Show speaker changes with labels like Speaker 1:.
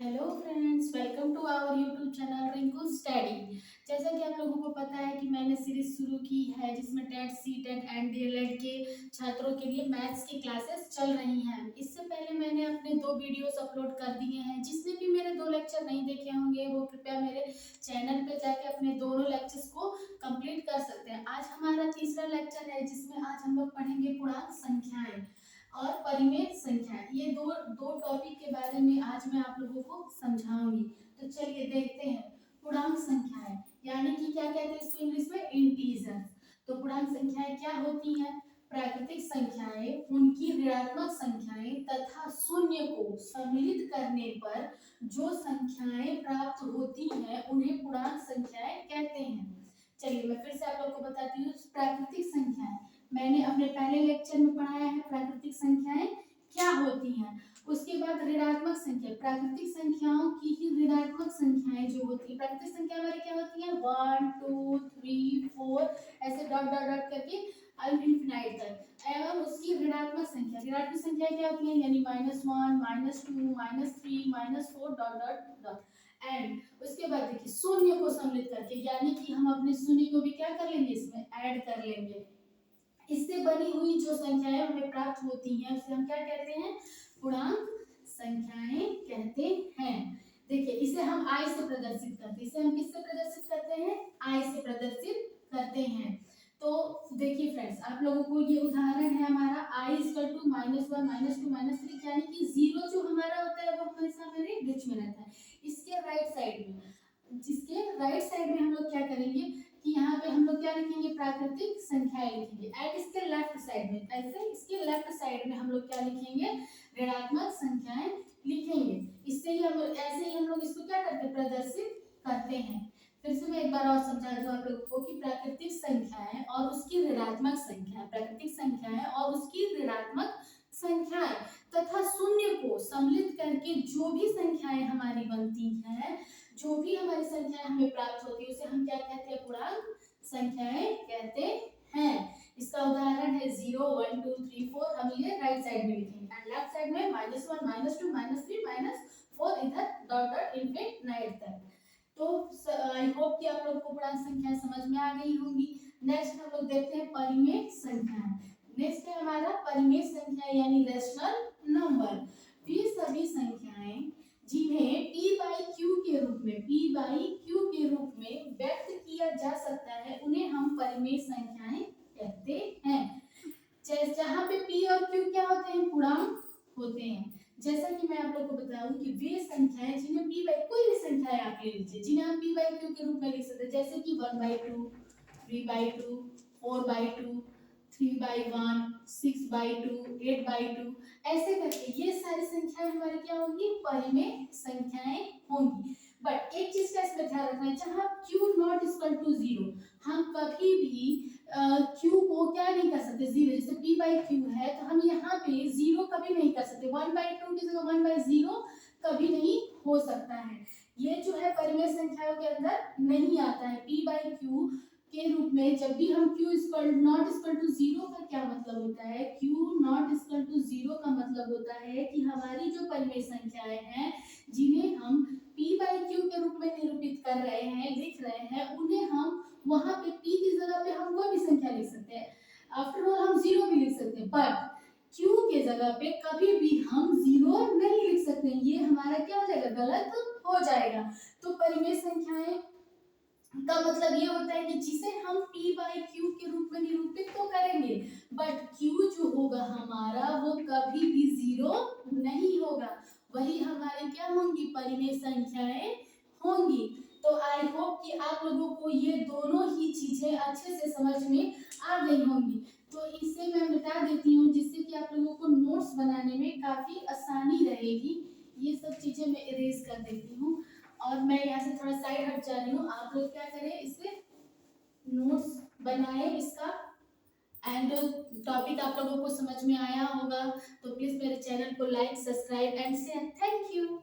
Speaker 1: Hello friends, welcome to our YouTube channel Rinku study. जैसा कि आप लोगों को पता है कि मैंने सीरीज शुरू की है जिसमें TET C TET and DElEd के छात्रों के लिए मैथ्स की क्लासेस चल रही हैं। इससे पहले मैंने अपने 2 वीडियोस अपलोड कर दिए हैं। जिसने भी मेरे 2 लेक्चर नहीं देखे होंगे वो कृपया मेरे चैनल पे जाके अपने दोनों लेक्चर्स को कंप्लीट कर सकते हैं। आज हमारा तीसरा लेक्चर है जिसमें आज हम लोग पढ़ेंगे पूर्णांक संख्याएं और परिमेय संख्याएं। ये दो दो टॉपिक के बारे में आज मैं आप लोगों को समझाऊंगी। तो चलिए देखते हैं। पूर्णांक संख्याएं यानी कि क्या कहते हैं इसको इंग्लिश में, इंटीजर्स। तो पूर्णांक संख्याएं क्या होती हैं? प्राकृतिक संख्याएं, उनकी ऋणात्मक संख्याएं तथा शून्य को सम्मिलित करने पर जो संख्याएं प्राप्त होती हैं उन्हें पूर्णांक संख्याएं कहते हैं। चलिए मैं फिर से आप लोग को बताती हूँ। प्राकृतिक संख्याएं मैंने अपने पहले लेक्चर में पढ़ाया है, प्राकृतिक संख्याएं क्या होती हैं। उसके बाद ऋणात्मक संख्या, प्राकृतिक संख्याओं की ही ऋणात्मक संख्याएं जो होती है। प्राकृतिक संख्या हमारी क्या होती है? 1 2 3 4 ऐसे डॉट डॉट डॉट करके इनफिनाइट तक। एवं उसकी ऋणात्मक संख्या, ऋणात्मक संख्या क्या होती है? यानी -1 -2 -3 -4 डॉट डॉट डॉट। एंड उसके बाद देखिए शून्य को सम्मिलित करके, यानी कि हम अपने शून्य को भी क्या कर लेंगे, इसमें ऐड कर लेंगे। इससे बनी हुई जो संख्याएं हमें प्राप्त होती हैं उसे हम क्या कहते हैं? पूर्णांक संख्याएं कहते हैं। देखिए इसे हम आई से प्रदर्शित करते हैं। इसे हम किससे प्रदर्शित करते हैं? आई से प्रदर्शित करते हैं। तो देखिए फ्रेंड्स, आप लोगों को ये उदाहरण है हमारा i इक्वल टू -1 -2 -3, यानी कि जीरो जो हमारा होता है वो हमेशा मेरे बीच में रहता है। इसके राइट साइड में, जिसके राइट साइड में हम लोग क्या करेंगे कि यहाँ पे हम लोग क्या लिखेंगे? प्राकृतिक संख्याएं लिखेंगे। एंड इसके लेफ्ट साइड में, ऐसे इसके लेफ्ट साइड में हम लोग क्या लिखेंगे? ऋणात्मक संख्याएं लिखेंगे। इससे ही हम ऐसे ही हम लोग इसको क्या करते हैं? प्रदर्शित करते हैं। फिर से मैं एक बार और समझा दूं आप लोगों को कि प्राकृतिक संख्याएं और उसकी ऋणात्मक संख्याएं, प्राकृतिक संख्याएं और उसकी ऋणात्मक संख्याएं तथा शून्य को सम्मिलित करके जो भी संख्याएं हमारी बनती हैं, जो भी हमारी संख्याएं हमें प्राप्त होती है उसे हम क्या कहते हैं? पूर्णांक संख्याएं कहते हैं। इसका उदाहरण है 0 1 2 3 4। हम ये राइट साइड में लिखेंगे एंड लेफ्ट साइड में -1 -2 -3 -4 इधर डॉट डॉट इनफिनाइट तक। तो आई होप कि आप लोग को पूर्णांक संख्याएं समझ में आ गई होंगी। नेक्स्ट हम लोग देखते हैं परिमेय संख्याएं। नेक्स्ट है हमारा परिमेय संख्या यानी रेशनल नंबर। वे सभी संख्याएं जिन्हें p बाई q के रूप में, p बाई q के रूप में व्यक्त किया जा सकता है उन्हें हम परिमेय संख्याएं कहते हैं। जहां पे p और q क्या होते हैं? पूर्णांक होते हैं। जैसा कि मैं आप लोग को बताऊं कि वे संख्याएं जिन्हें p बाई, कोई भी संख्याएं आप ले लीजिए जिन्हें हम p बाई q के रूप में लिख सकते हैं, जैसे कि 1/2 3/2 4/2 3/1 6/2 8/2, ऐसे करके ये सारी संख्याएं हमारी क्या होंगी? परिमेय संख्याएं होंगी। बट एक चीज का इसमें ध्यान रखना है, जहां q नॉट इक्वल टू 0 हम कभी भी q को क्या नहीं कर सकते? 0। जैसे p बाई q है तो हम यहाँ पे 0 कभी नहीं कर सकते। 1/2 की जगह 1/0 कभी नहीं हो सकता है। ये जो है परिमेय संख्याओं के अंदर नहीं आता है। p बाई q के रूप में जब भी हम q नॉट इक्वल टू 0 का क्या मतलब होता है? q नॉट इक्वल टू 0 का मतलब होता है कि हमारी जो परिमेय संख्याएं हैं जिन्हें हम p बाई q के रूप में निरूपित कर रहे हैं, लिख रहे हैं, उन्हें हम वहां पे p की जगह पे हम कोई भी संख्या लिख सकते हैं। आफ्टर ऑल हम 0 भी लिख सकते हैं, बट q के जगह पे कभी भी हम 0 नहीं लिख सकते। ये हमारा क्या हो जाएगा? गलत हो जाएगा। तो परिमेय संख्याएं का मतलब ये होता है कि जिसे हम p बाई q के रूप में निरूपित तो करेंगे, बट q जो होगा हमारा वो कभी भी 0 नहीं होगा। वही हमारी क्या होंगी? परिमेय संख्याएं होंगी। तो आई होप कि आप लोगों को ये दोनों ही चीजें अच्छे से समझ में आ गई होंगी। तो इसे मैं मिटा देती हूँ जिससे कि आप लोगों को नोट्स बनाने में काफी आसानी रहेगी। ये सब चीजें मैं इरेज कर देती हूँ और मैं यहाँ से थोड़ा साइड हट जा रही हूँ। आप लोग क्या करें, इसे नोट्स बनाए इसका। एंड टॉपिक आप लोगों को समझ में आया होगा तो प्लीज मेरे चैनल को like, subscribe and share. Thank you.